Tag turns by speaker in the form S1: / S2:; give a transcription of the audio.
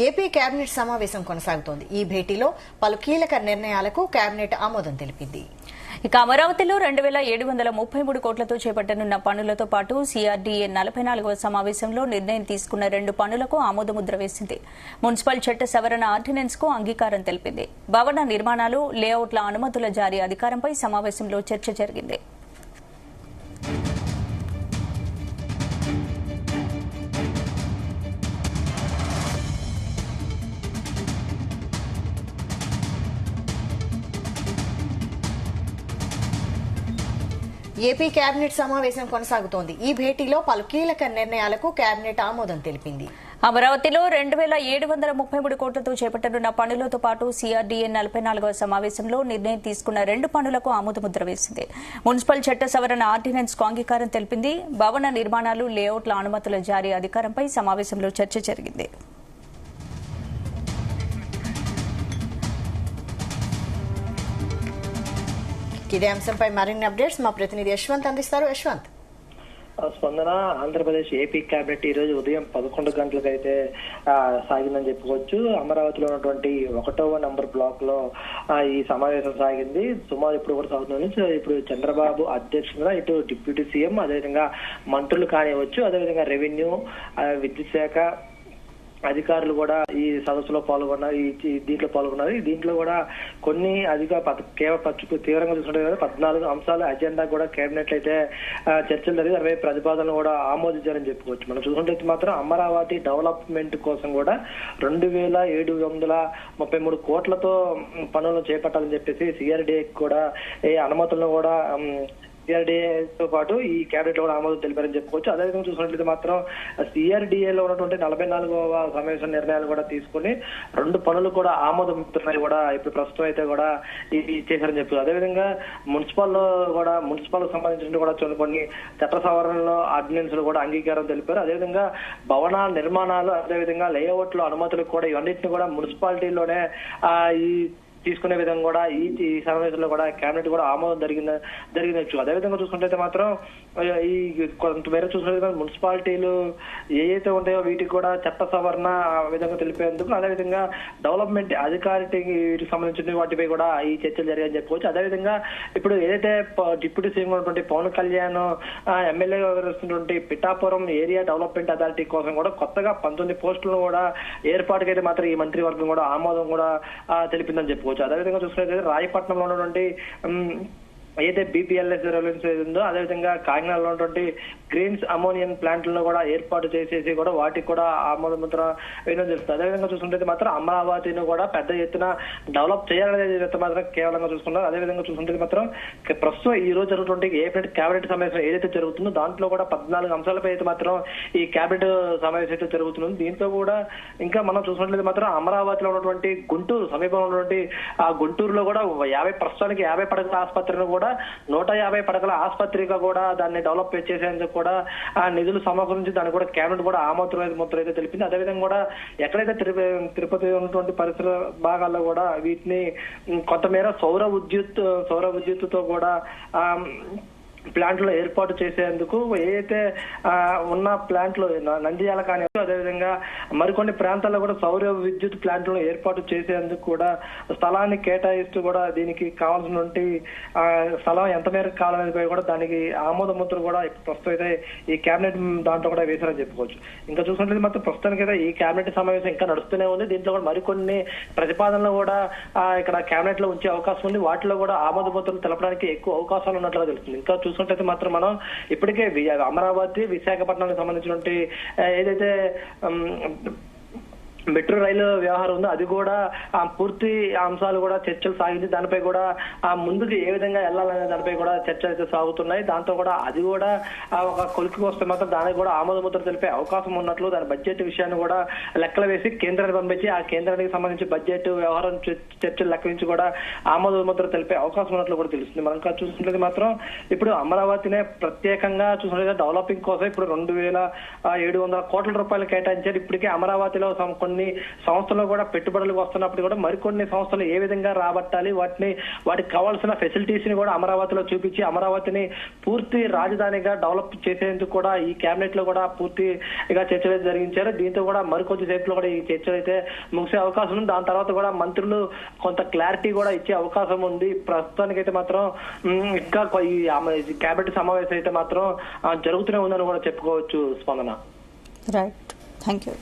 S1: AP cabinet సమావేశం కొనసాగుతోంది. ఈ భేటీలో పలు కీలక నిర్ణయాలకు కేబినెట్ ఆమోదం తెలిపింది.
S2: ఇక అమరావతిలో 2733 కోట్లతో చేపట్టనున్న పనులతో పాటు సిఆర్డీఏ 44వ సమావేశంలో నిర్ణయం తీసుకున్న 2 పనులకు ఆమోదముద్ర వేసింది. మున్సిపల్ చట్ట సవరణ ఆర్డినెన్స్ కు అంగీకారం తెలిపింది. భవన నిర్మాణాలు, లేఅవుట్ల అనుమతుల జారీ అధికారంపై సమావేశంలో చర్చ జరిగింది.
S1: ఏపీ కేబినెట్ సమావేశం కొనసాగుతోంది. ఈ భేటీలో పలు కీలక నిర్ణయాలకు కేబినెట్ ఆమోదం తెలిపింది.
S2: అమరావతిలో 2733 కోట్లతో చేపట్టనున్న పనులతో పాటు సిఆర్డీఏ 44వ సమావేశంలో నిర్ణయం తీసుకున్న 2 పనులకు ఆమోదముద్ర వేసింది. మున్సిపల్ చట్ట సవరణ ఆర్డినెన్స్ కు అంగీకారం తెలిపింది. భవన నిర్మాణాలు, లేఅవుట్ల అనుమతుల జారీ అధికారంపై సమావేశంలో చర్చ జరిగింది.
S1: ఇదే అంశంపై మరిన్ని అప్డేట్స్ మా ప్రతినిధి యశ్వంత్ అందిస్తారు. యశ్వంత్.
S3: స్పందన, ఆంధ్రప్రదేశ్ ఏపీ కేబినెట్ ఈ రోజు ఉదయం 11 గంటలకైతే సాగిందని చెప్పుకోవచ్చు. అమరావతిలో ఉన్నటువంటి 1వ నంబర్ బ్లాక్ లో ఈ సమావేశం సాగింది. సుమారు ఇప్పుడు కూడా సాగుతుంది. ఇప్పుడు చంద్రబాబు అధ్యక్షులుగా ఇటు డిప్యూటీ సీఎం, అదేవిధంగా మంత్రులు కానివచ్చు, అదేవిధంగా రెవెన్యూ, విద్యుత్ శాఖ అధికారులు కూడా ఈ సదస్సులో పాల్గొన్నారు. దీంట్లో పాల్గొన్నారు. దీంట్లో కూడా కొన్ని తీవ్రంగా చూసుకుంటే 14 అంశాల అజెండా కూడా కేబినెట్ అయితే చర్చలు జరిగి 60 ప్రతిపాదనలు కూడా ఆమోదించారని చెప్పుకోవచ్చు. మనం చూసుకుంటే మాత్రం అమరావతి డెవలప్మెంట్ కోసం కూడా 2733 కోట్లతో పనులను చేపట్టాలని చెప్పేసి సిఆర్డీఏ కూడా అనుమతులను కూడా సిఆర్డీఏతో పాటు ఈ కేబినెట్ లో కూడా ఆమోదం తెలిపారని చెప్పుకోవచ్చు. అదేవిధంగా చూసినట్లయితే మాత్రం సిఆర్డీఏలో ఉన్నటువంటి 44వ సమావేశం నిర్ణయాలు కూడా తీసుకుని 2 పనులు కూడా ఆమోదం కూడా ఇప్పుడు ప్రస్తుతం అయితే కూడా ఇది చేశారని చెప్తారు. అదేవిధంగా మున్సిపల్ సంబంధించిన కూడా కొన్ని చట్ట సవరణలో ఆర్డినెన్స్ కూడా అంగీకారం తెలిపారు. అదేవిధంగా భవనాల నిర్మాణాలు, అదేవిధంగా లేఅవుట్ల అనుమతులకు కూడా ఇవన్నింటినీ కూడా మున్సిపాలిటీలోనే ఈ తీసుకునే విధంగా కూడా ఈ సమావేశంలో కూడా కేబినెట్ కూడా ఆమోదం జరిగిందచ్చు. అదేవిధంగా చూసుకుంటే మాత్రం ఈ కొంతమేర చూసుకుంటే మున్సిపాలిటీలు ఏవైతే ఉంటాయో వీటికి కూడా చట్ట సవరణ ఆ విధంగా తెలిపేందుకు, అదేవిధంగా డెవలప్మెంట్ అధికారికి వీటికి సంబంధించిన వాటిపై కూడా ఈ చర్చలు జరిగాయని చెప్పుకోవచ్చు. అదేవిధంగా ఇప్పుడు ఏదైతే డిప్యూటీ సీఎం ఉన్నటువంటి పవన్ కళ్యాణ్ ఎమ్మెల్యే వ్యవహరిస్తున్నటువంటి పిఠాపురం ఏరియా డెవలప్మెంట్ అథారిటీ కోసం కూడా కొత్తగా 19 పోస్టులను కూడా ఏర్పాటుకైతే మాత్రం ఈ మంత్రివర్గం కూడా ఆమోదం కూడా తెలిపిందని చెప్పుకోవచ్చు. అదేవిధంగా చూసుకున్నట్లయితే రాయపట్నంలో ఉన్నటువంటి ఏదైతే బీపీఎల్ఎస్ రెవెన్యూ ఉందో, అదేవిధంగా కాకినాడలో ఉన్నటువంటి గ్రీన్స్ అమోనియన్ ప్లాంట్లను కూడా ఏర్పాటు చేసేసి కూడా వాటికి కూడా ఆమోద ముద్ర వేయడం జరుగుతుంది. అదేవిధంగా చూసుకుంటే మాత్రం అమరావతిని కూడా పెద్ద ఎత్తున డెవలప్ చేయాలనేది మాత్రం కేవలంగా చూసుకున్నారు. అదేవిధంగా చూసుకుంటే మాత్రం ప్రస్తుతం ఈ రోజు జరుగుతున్న కేబినెట్ సమావేశం ఏదైతే జరుగుతుందో దాంట్లో కూడా 14 అంశాలపై అయితే మాత్రం ఈ కేబినెట్ సమావేశం అయితే జరుగుతుంది. దీంతో కూడా ఇంకా మనం చూసుకున్నట్లయితే మాత్రం అమరావతిలో ఉన్నటువంటి గుంటూరు సమీపంలో ఉన్నటువంటి ఆ గుంటూరులో కూడా ప్రస్తుతానికి 50 పడకల ఆసుపత్రిని కూడా 150 పడకల ఆసుపత్రిగా కూడా దాన్ని డెవలప్ చేసేందుకు కూడా ఆ నిధులు సమకూరించి దాన్ని కూడా కేబినెట్ కూడా ముద్ర అయితే తెలిపింది. అదేవిధంగా కూడా ఎక్కడైతే తిరుపతి ఉన్నటువంటి పరిసర భాగాల్లో కూడా వీటిని కొంతమేర సౌర విద్యుత్తుతో కూడా ప్లాంట్లో ఏర్పాటు చేసేందుకు ఏదైతే ఉన్న ప్లాంట్లు నంద్యాల కానీ, అదేవిధంగా మరికొన్ని ప్రాంతాల్లో కూడా సౌర విద్యుత్ ప్లాంట్లను ఏర్పాటు చేసేందుకు కూడా స్థలాన్ని కేటాయిస్తూ కూడా దీనికి కావాల్సినటువంటి స్థలం ఎంత మేరకు కావాలనేది కూడా దానికి ఆమోద ముద్ర కూడా ప్రస్తుతం అయితే ఈ కేబినెట్ దాంట్లో కూడా వేశారని చెప్పుకోవచ్చు. ఇంకా చూసినట్లయితే మాత్రం ప్రస్తుతానికి అయితే ఈ కేబినెట్ సమావేశం ఇంకా నడుస్తూనే ఉంది. దీంట్లో కూడా మరికొన్ని ప్రతిపాదనలు కూడా ఇక్కడ కేబినెట్ లో ఉంచే అవకాశం ఉంది. వాటిలో కూడా ఆమోద ముద్రలు తెలపడానికి ఎక్కువ అవకాశాలు ఉన్నట్లుగా తెలుస్తుంది. ఇంకా చూసుకుంటే మాత్రం మనం ఇప్పటికే అమరావతి, విశాఖపట్నానికి సంబంధించినటువంటి ఏదైతే మెట్రో రైలు వ్యవహారం ఉందో అది కూడా పూర్తి అంశాలు కూడా చర్చలు సాగింది. దానిపై కూడా ముందుకు ఏ విధంగా వెళ్ళాలనే దానిపై కూడా చర్చలు అయితే సాగుతున్నాయి. దాంతో కూడా అది కూడా ఒక కొలికి వస్తే మాత్రం దానికి కూడా ఆమోద ముద్ర తెలిపే అవకాశం ఉన్నట్లు, దాని బడ్జెట్ విషయాన్ని కూడా లెక్కలు వేసి కేంద్రానికి పంపించి ఆ కేంద్రానికి సంబంధించి బడ్జెట్ వ్యవహారం చర్చలు లెక్క నుంచి కూడా ఆమోద ముద్ర తెలిపే అవకాశం ఉన్నట్లు కూడా తెలుస్తుంది. మనం చూసుకుంటే మాత్రం ఇప్పుడు అమరావతినే ప్రత్యేకంగా చూసుకుంటే డెవలపింగ్ కోసం ఇప్పుడు 2700 కోట్ల రూపాయలు కేటాయించారు. ఇప్పటికే అమరావతిలో కొన్ని కొన్ని సంస్థలు కూడా పెట్టుబడులకు వస్తున్నప్పుడు కూడా మరికొన్ని సంస్థలు ఏ విధంగా రాబట్టాలి, వాటికి కావాల్సిన ఫెసిలిటీస్ ని కూడా అమరావతిలో చూపించి అమరావతిని పూర్తి రాజధానిగా డెవలప్ చేసేందుకు కూడా ఈ కేబినెట్ లో కూడా పూర్తిగా చర్చలు జరిగించారు. దీంతో కూడా మరికొద్ది సేపులో కూడా ఈ చర్చలు అయితే ముగిసే అవకాశం ఉంది. దాని తర్వాత కూడా మంత్రులు కొంత క్లారిటీ కూడా ఇచ్చే అవకాశం ఉంది. ప్రస్తుతానికైతే మాత్రం ఇంకా ఈ కేబినెట్ సమావేశం అయితే మాత్రం జరుగుతూనే ఉందని కూడా చెప్పుకోవచ్చు. స్పందన.
S2: Right, thank you.